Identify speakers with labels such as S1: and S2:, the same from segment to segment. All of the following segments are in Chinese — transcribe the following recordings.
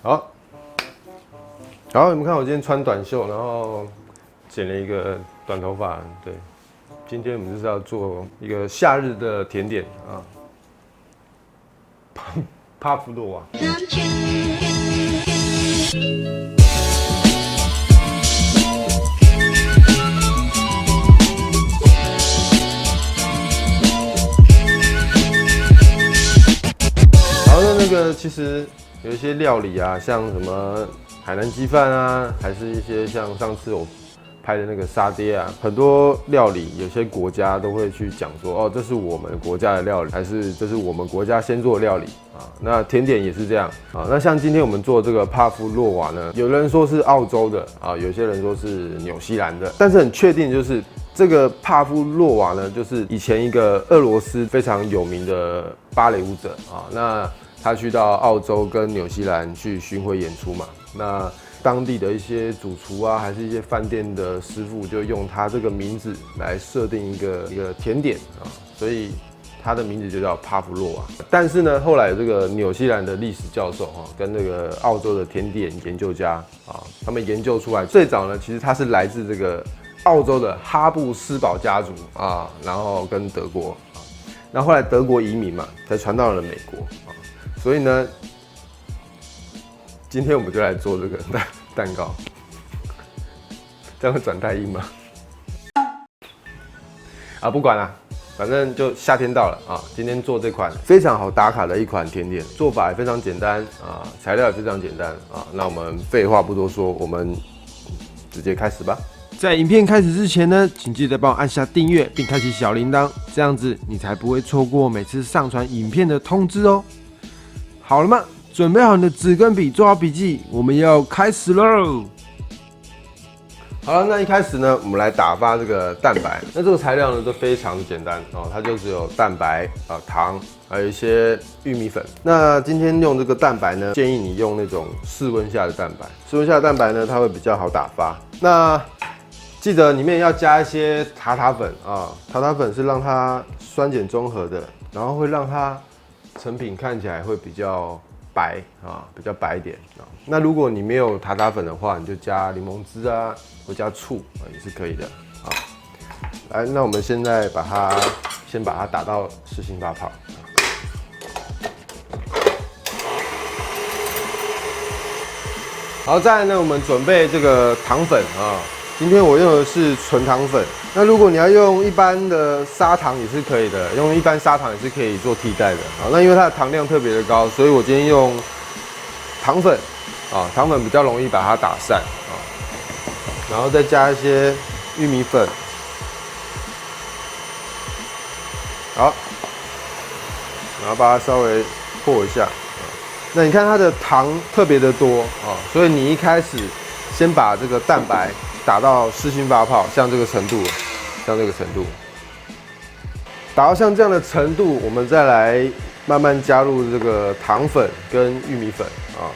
S1: 好，然后你们看我今天穿短袖，然后剪了一个短头发，对。今天我们就是要做一个夏日的甜点啊，帕夫洛娃。好，那个其实有一些料理啊，像什么海南鸡饭啊，还是一些像上次我拍的那个沙爹啊，很多料理有些国家都会去讲说，哦，这是我们国家的料理，还是这是我们国家先做的料理啊？那甜点也是这样啊。那像今天我们做这个帕夫洛娃呢，有人说是澳洲的啊，有些人说是纽西兰的，但是很确定就是这个帕夫洛娃呢，就是以前一个俄罗斯非常有名的芭蕾舞者啊，那他去到澳洲跟纽西兰去巡回演出嘛，那当地的一些主厨啊，还是一些饭店的师傅，就用他这个名字来设定一个甜点啊，所以他的名字就叫帕夫洛娃。但是呢，后来有这个纽西兰的历史教授哈，跟那个澳洲的甜点研究家啊，他们研究出来，最早呢，其实它是来自这个澳洲的哈布斯堡家族啊，然后跟德国啊，那后来德国移民嘛，才传到了美国啊，所以呢。今天我们就来做这个蛋糕，这样会转太硬吗？啊，不管啦，反正就夏天到了啊。今天做这款非常好打卡的一款甜点，做法也非常简单啊，材料也非常简单啊。那我们废话不多说，我们直接开始吧。
S2: 在影片开始之前呢，请记得帮我按下订阅并开启小铃铛，这样子你才不会错过每次上传影片的通知哦。好了吗？准备好你的纸跟笔，做好笔记，我们要开始喽！
S1: 好了，那一开始呢，我们来打发这个蛋白。那这个材料呢都非常的简单哦，它就只有蛋白啊、糖，还有一些玉米粉。那今天用这个蛋白呢，建议你用那种室温下的蛋白。室温下的蛋白呢，它会比较好打发。那记得里面要加一些塔塔粉啊，塔塔粉是让它酸碱中和的，然后会让它成品看起来会比较白啊，比较白一点啊。那如果你没有塔塔粉的话，你就加柠檬汁啊，或加醋啊，也是可以的啊。来，那我们现在先把它打到4星8泡。好，再来呢，我们准备这个糖粉啊。今天我用的是纯糖粉，那如果你要用一般的砂糖也是可以的，用一般砂糖也是可以做替代的啊。那因为它的糖量特别的高，所以我今天用糖粉啊，糖粉比较容易把它打散啊，然后再加一些玉米粉，好，然后把它稍微和一下。那你看它的糖特别的多啊，所以你一开始先把这个蛋白打到4星8泡，像这个程度，打到像这样的程度，我们再来慢慢加入这个糖粉跟玉米粉啊，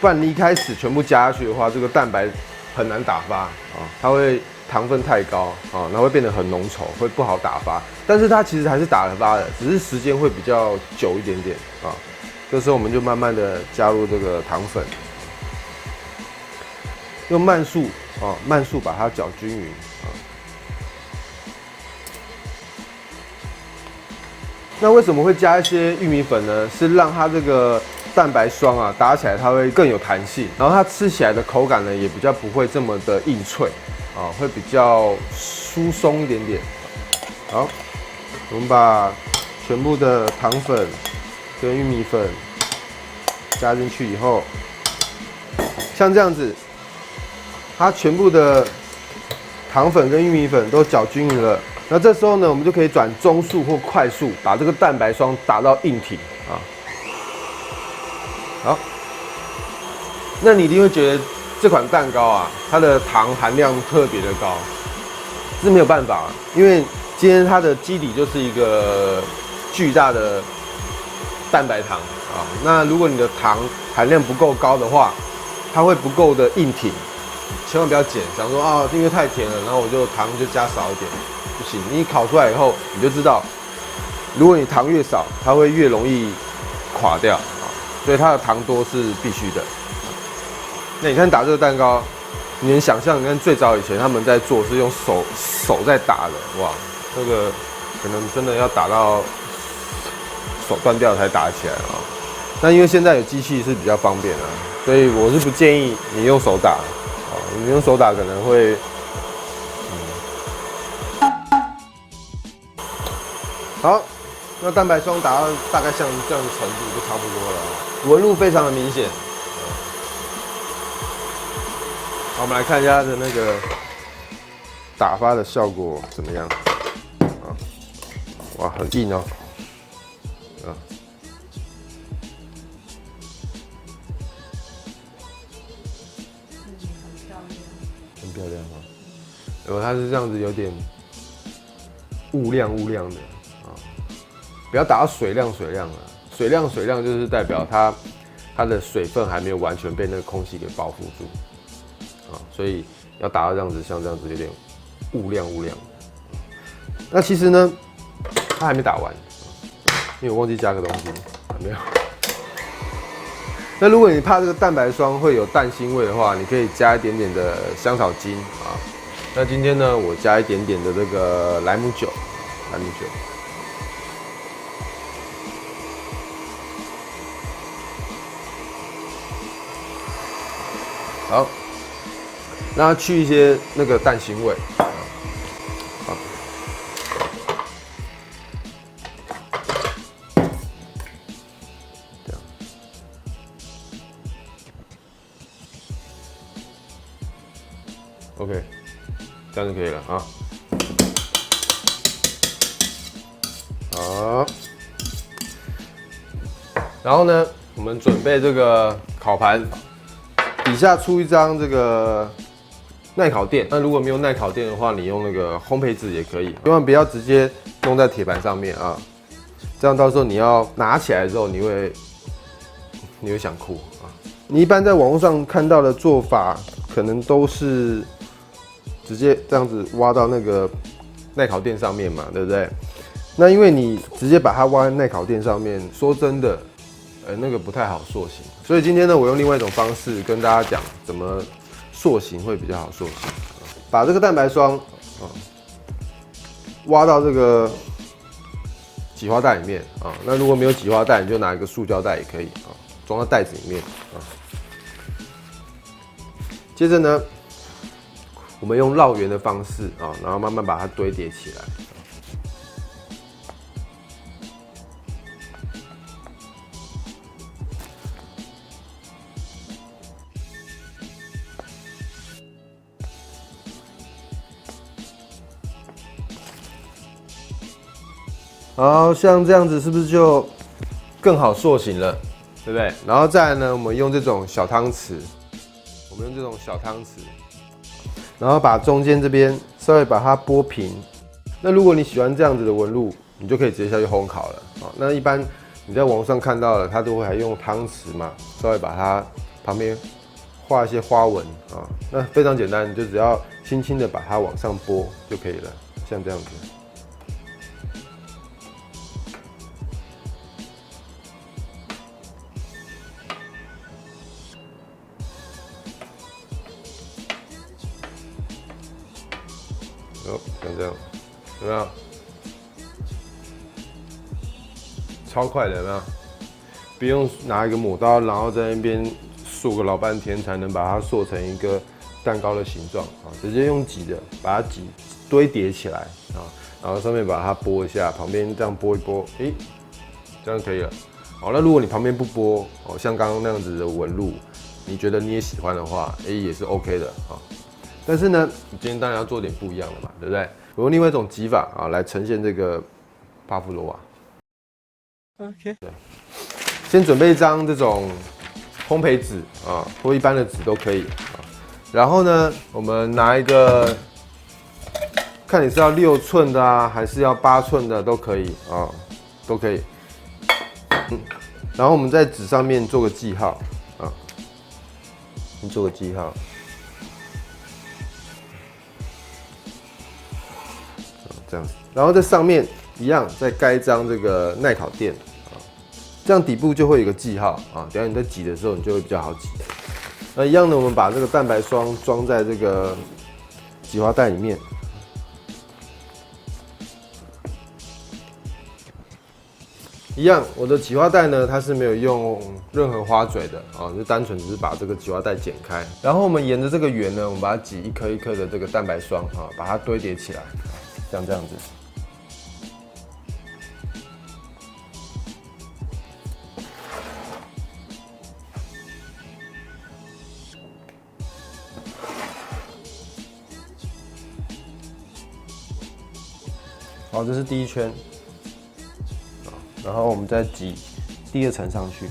S1: 不然你一开始全部加下去的话，这个蛋白很难打发啊，它会糖分太高啊，那会变得很浓稠，会不好打发。但是它其实还是打得发的，只是时间会比较久一点点啊。这时候我们就慢慢的加入这个糖粉，用慢速啊，慢速把它搅均匀啊。那为什么会加一些玉米粉呢？是让它这个蛋白霜啊打起来它会更有弹性，然后它吃起来的口感呢也比较不会这么的硬脆啊，会比较疏松一点点。好，我们把全部的糖粉跟玉米粉加进去以后，像这样子，它全部的糖粉跟玉米粉都搅均匀了。那这时候呢，我们就可以转中速或快速，把这个蛋白霜打到硬体啊。好，那你一定会觉得这款蛋糕啊，它的糖含量特别的高，是没有办法，因为今天它的基底就是一个巨大的蛋白糖啊。那如果你的糖含量不够高的话，它会不够的硬挺，千万不要减。想说啊，因为太甜了，然后我就糖就加少一点，不行。你烤出来以后，你就知道，如果你糖越少，它会越容易垮掉啊。所以它的糖多是必须的。那你看打这个蛋糕，你能想象，你看最早以前他们在做是用手在打的，哇，那个可能真的要打到手断掉才打起来啊。那因为现在有机器是比较方便啊，所以我是不建议你用手打，你用手打可能会，好，那蛋白霜打到大概像这样的程度就差不多了，纹路非常的明显。好，我们来看一下它的那个打发的效果怎么样？啊，哇，很硬哦，啊，很漂亮啊。然后它是这样子，有点雾亮的啊，不要打到水亮了。水亮就是代表它的水分还没有完全被那个空气给包覆住。所以要打到这样子，像这样子有点雾亮的。那其实呢，它还没打完，因为我忘记加个东西，还没有。那如果你怕这个蛋白霜会有蛋腥味的话，你可以加一点点的香草精啊。那今天呢，我加一点点的这个莱姆酒。好。让它去一些那个蛋腥味，好，这样 ，OK， 这样就可以了啊。好，然后呢，我们准备这个烤盘，底下出一张这个耐烤垫。那如果没有耐烤垫的话，你用那个烘焙纸也可以，千万不要直接弄在铁盘上面啊，这样到时候你要拿起来之后，你会想哭啊。你一般在网络上看到的做法，可能都是直接这样子挖到那个耐烤垫上面嘛，对不对？那因为你直接把它挖在耐烤垫上面，说真的，那个不太好塑形。所以今天呢，我用另外一种方式跟大家讲怎么塑形会比较好塑形。把这个蛋白霜挖到这个挤花袋里面啊。那如果没有挤花袋，你就拿一个塑胶袋也可以啊，装到袋子里面啊。接着呢，我们用绕圆的方式啊，然后慢慢把它堆叠起来。好，像这样子是不是就更好塑形了，对不对？然后再来呢，我们用这种小汤匙，然后把中间这边稍微把它拨平。那如果你喜欢这样子的纹路，你就可以直接下去烘烤了。那一般你在网上看到的，它都会还用汤匙嘛，稍微把它旁边画一些花纹啊。那非常简单，你就只要轻轻的把它往上拨就可以了，像这样子。像这样，有没有？超快的，有没有？不用拿一个抹刀，然后在那边塑个老半天才能把它塑成一个蛋糕的形状啊！直接用挤的，把它堆叠起来啊，然后上面把它拨一下，旁边这样拨一拨，这样可以了。好，那如果你旁边不拨，像刚刚那样子的纹路，你觉得你也喜欢的话，也是 OK 的啊。但是呢，你今天当然要做点不一样的嘛，对不对？我用另外一种挤法啊，来呈现这个帕夫罗瓦。OK， 对，先准备一张这种烘焙纸啊，或一般的纸都可以啊。然后呢，我们拿一个，看你是要6寸的啊，还是要8寸的都可以啊，都可以。然后我们在纸上面做个记号啊，做个记号。这样子，然后在上面一样再盖一张这个耐烤垫啊，这样底部就会有一个记号啊，等下你在挤的时候你就会比较好挤。那一样的，我们把这个蛋白霜装在这个挤花袋里面。一样，我的挤花袋呢，它是没有用任何花嘴的啊，就单纯只是把这个挤花袋剪开，然后我们沿着这个圆呢，我们把它挤一颗一颗的这个蛋白霜啊，把它堆叠起来，像这样子。好，这是第一圈。然后我们再挤第二层上去，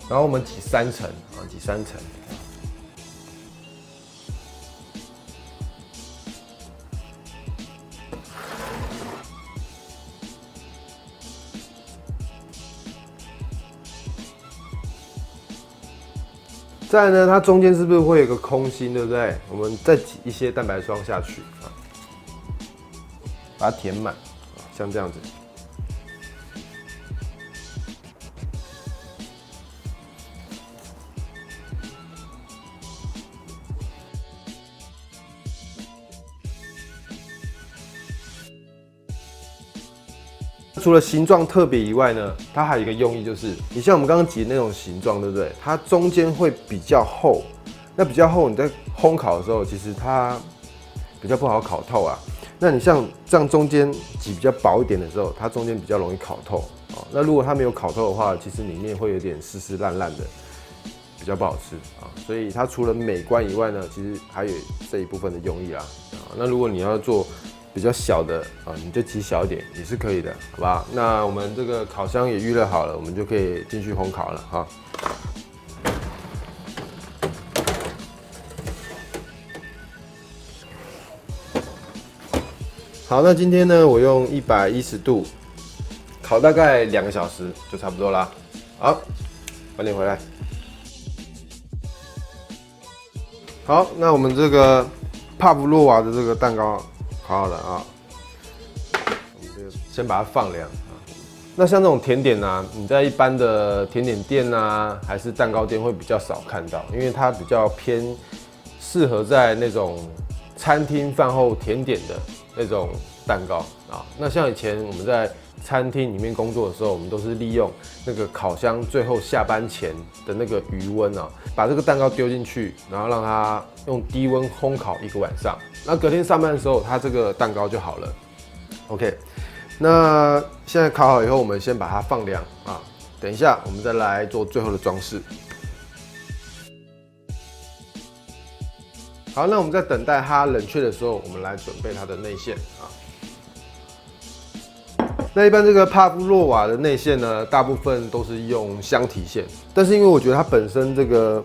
S1: 然后我们挤3层啊，挤3层。再来呢，它中间是不是会有个空心，对不对？我们再挤一些蛋白霜下去啊，把它填满，像这样子。除了形状特别以外呢，它还有一个用意，就是你像我们刚刚挤的那种形状，对不对？它中间会比较厚，那比较厚，你在烘烤的时候，其实它比较不好烤透啊。那你像这样中间挤比较薄一点的时候，它中间比较容易烤透啊。那如果它没有烤透的话，其实里面会有点湿湿烂烂的，比较不好吃啊。所以它除了美观以外呢，其实还有这一部分的用意啦。那如果你要做比较小的啊，你就挤小一点也是可以的，好不好？那我们这个烤箱也预热好了，我们就可以进去烘烤了哈。好，那今天呢，我用110度烤大概2个小时就差不多啦。好，晚点回来。好，那我们这个帕夫洛娃的这个蛋糕烤好了啊，我们就先把它放凉啊。那像这种甜点啊，你在一般的甜点店啊，还是蛋糕店会比较少看到，因为它比较偏适合在那种餐厅饭后甜点的那种蛋糕啊。那像以前我们在餐厅里面工作的时候，我们都是利用那个烤箱最后下班前的那个余温啊，把这个蛋糕丢进去，然后让它用低温烘烤1个晚上。那隔天上班的时候，它这个蛋糕就好了。OK， 那现在烤好以后，我们先把它放凉啊，等一下我们再来做最后的装饰。好，那我们在等待它冷却的时候，我们来准备它的内馅啊。那一般这个帕夫洛娃的内馅呢，大部分都是用香提馅，但是因为我觉得它本身这个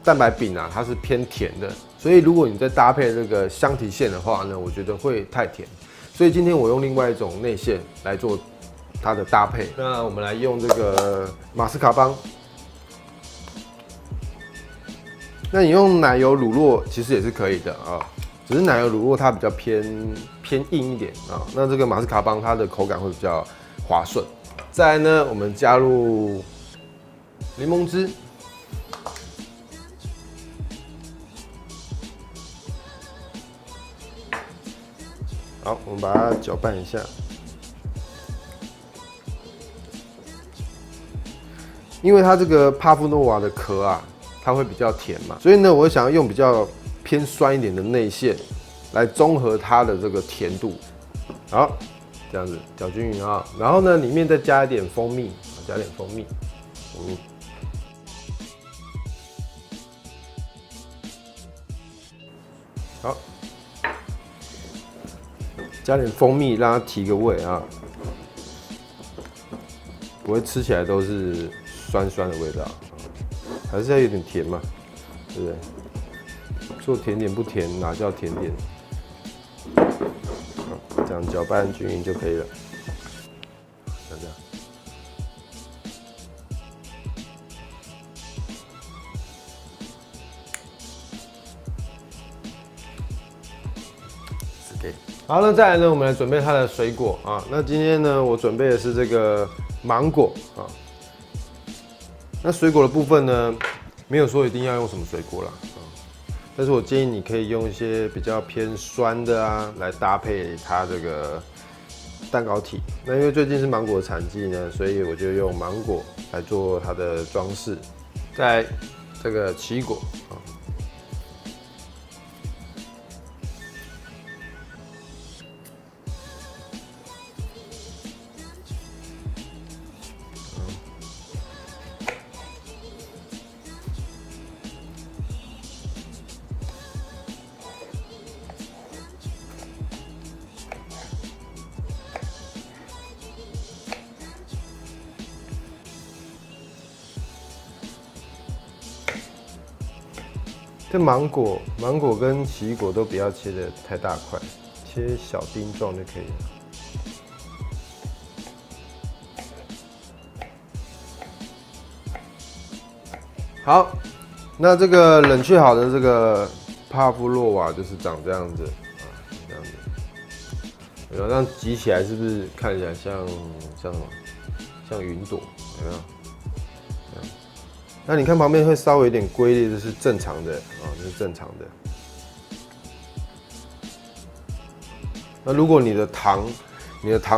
S1: 蛋白饼啊，它是偏甜的，所以如果你再搭配这个香提馅的话呢，我觉得会太甜。所以今天我用另外一种内馅来做它的搭配。那我们来用这个马斯卡邦。那你用奶油乳酪其实也是可以的啊，只是奶油乳酪它比较偏硬一点啊。那这个马斯卡邦它的口感会比较滑顺。再来呢，我们加入柠檬汁，好，我们把它搅拌一下。因为它这个帕夫诺娃的壳啊，它会比较甜嘛，所以呢，我想要用比较偏酸一点的内馅来中和它的这个甜度。好，这样子搅均匀啊，然后呢，里面再加一点蜂蜜，加点蜂蜜，好，加点蜂蜜让它提个味啊，不会吃起来都是酸酸的味道，还是要有点甜嘛，对不对？做甜点不甜哪叫甜点？这样搅拌均匀就可以了，像这样。OK，好，那再来呢，我们来准备它的水果啊。那今天呢，我准备的是这个芒果啊。那水果的部分呢，没有说一定要用什么水果啦啊，但是我建议你可以用一些比较偏酸的啊，来搭配它这个蛋糕体。那因为最近是芒果的产季呢，所以我就用芒果来做它的装饰。再来这个奇异果啊。这芒果跟奇异果都不要切的太大块，切小丁状就可以了。好，那这个冷却好的这个帕夫洛娃就是长这样子啊，这样子，有这样挤起来是不是看起来像什么？像云朵，有没有？那你看旁边会稍微有点龟裂，这是正常的啊，这是正常的。那如果你的糖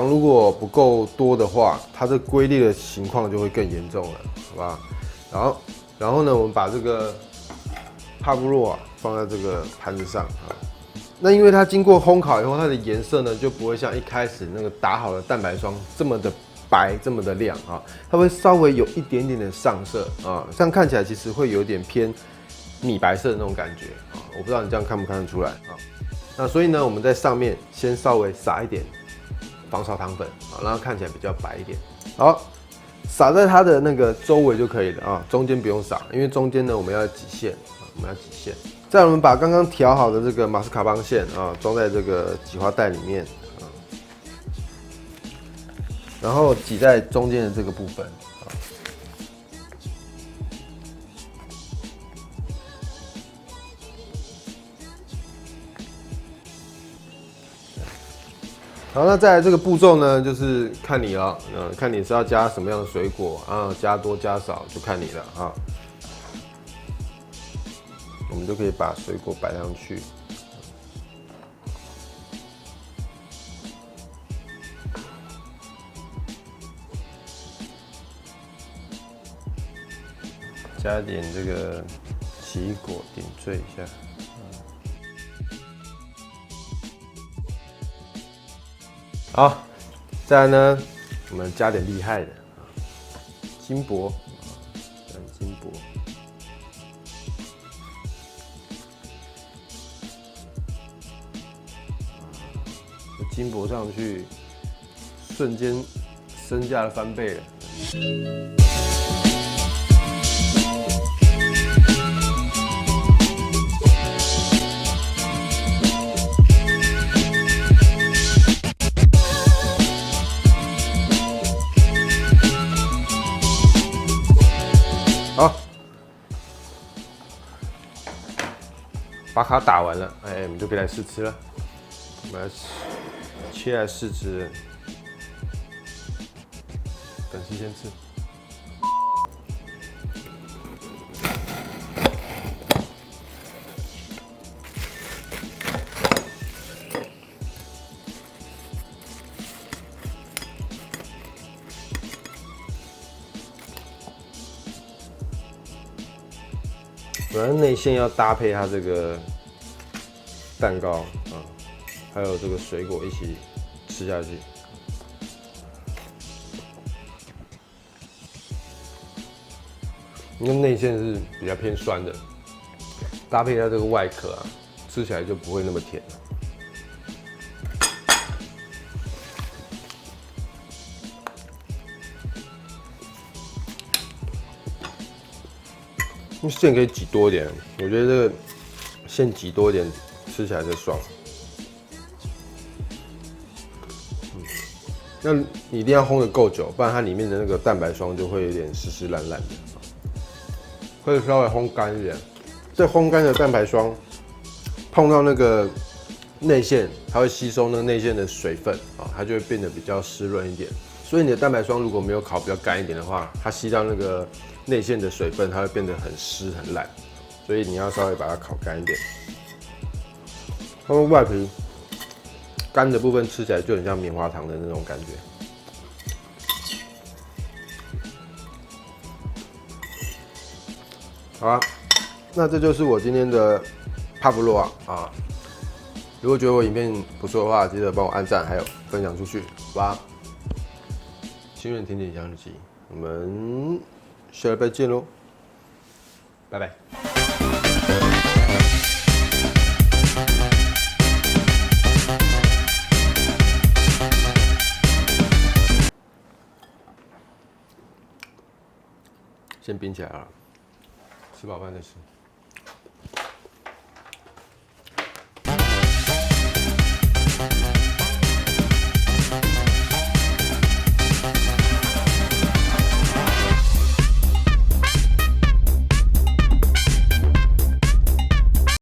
S1: 如果不够多的话，它这龟裂的情况就会更严重了，好吧？然后呢，我们把这个帕布洛放在这个盘子上啊。那因为它经过烘烤以后，它的颜色呢就不会像一开始那个打好的蛋白霜这么的白，这么的亮啊，它会稍微有一点点的上色啊，这样看起来其实会有点偏米白色的那种感觉啊。我不知道你这样看不看得出来啊？那所以呢，我们在上面先稍微撒一点防潮糖粉啊，让它看起来比较白一点。好，撒在它的那个周围就可以了啊，中间不用撒，因为中间呢我们要挤馅啊，我们要挤馅。再来我们把刚刚调好的这个马斯卡邦馅啊，装在这个挤花袋里面啊，然后挤在中间的这个部分啊。好，那再来这个步骤呢，就是看你了，看你是要加什么样的水果啊，加多加少就看你了啊。我们就可以把水果摆上去，加点这个奇异果点缀一下。好，再来呢，我们加点厉害的金箔，加点金箔。金箔上去，瞬间身价的翻倍了。好，把卡打完了，我们就可以来试吃了。我们来切来试吃，等西先吃。反正内馅要搭配它这个蛋糕啊，还有这个水果一起吃下去。因为内馅是比较偏酸的，搭配它这个外壳啊，吃起来就不会那么甜。馅可以挤多一点，我觉得这个馅挤多一点，吃起来就爽。那你一定要烘得够久，不然它里面的那个蛋白霜就会有点湿湿烂烂的，会稍微烘干一点。这烘干的蛋白霜碰到那个内馅，它会吸收那个内馅的水分啊，它就会变得比较湿润一点。所以你的蛋白霜如果没有烤比较干一点的话，它吸到那个内馅的水分，它会变得很湿很烂。所以你要稍微把它烤干一点。它们外皮干的部分吃起来就很像棉花糖的那种感觉。好啊，那这就是我今天的帕布洛啊。如果觉得我影片不错的话，记得帮我按赞，还有分享出去，好吧？心愿甜点小日记，我们下礼拜见喽，拜拜。先冰起来了，吃饱饭再吃。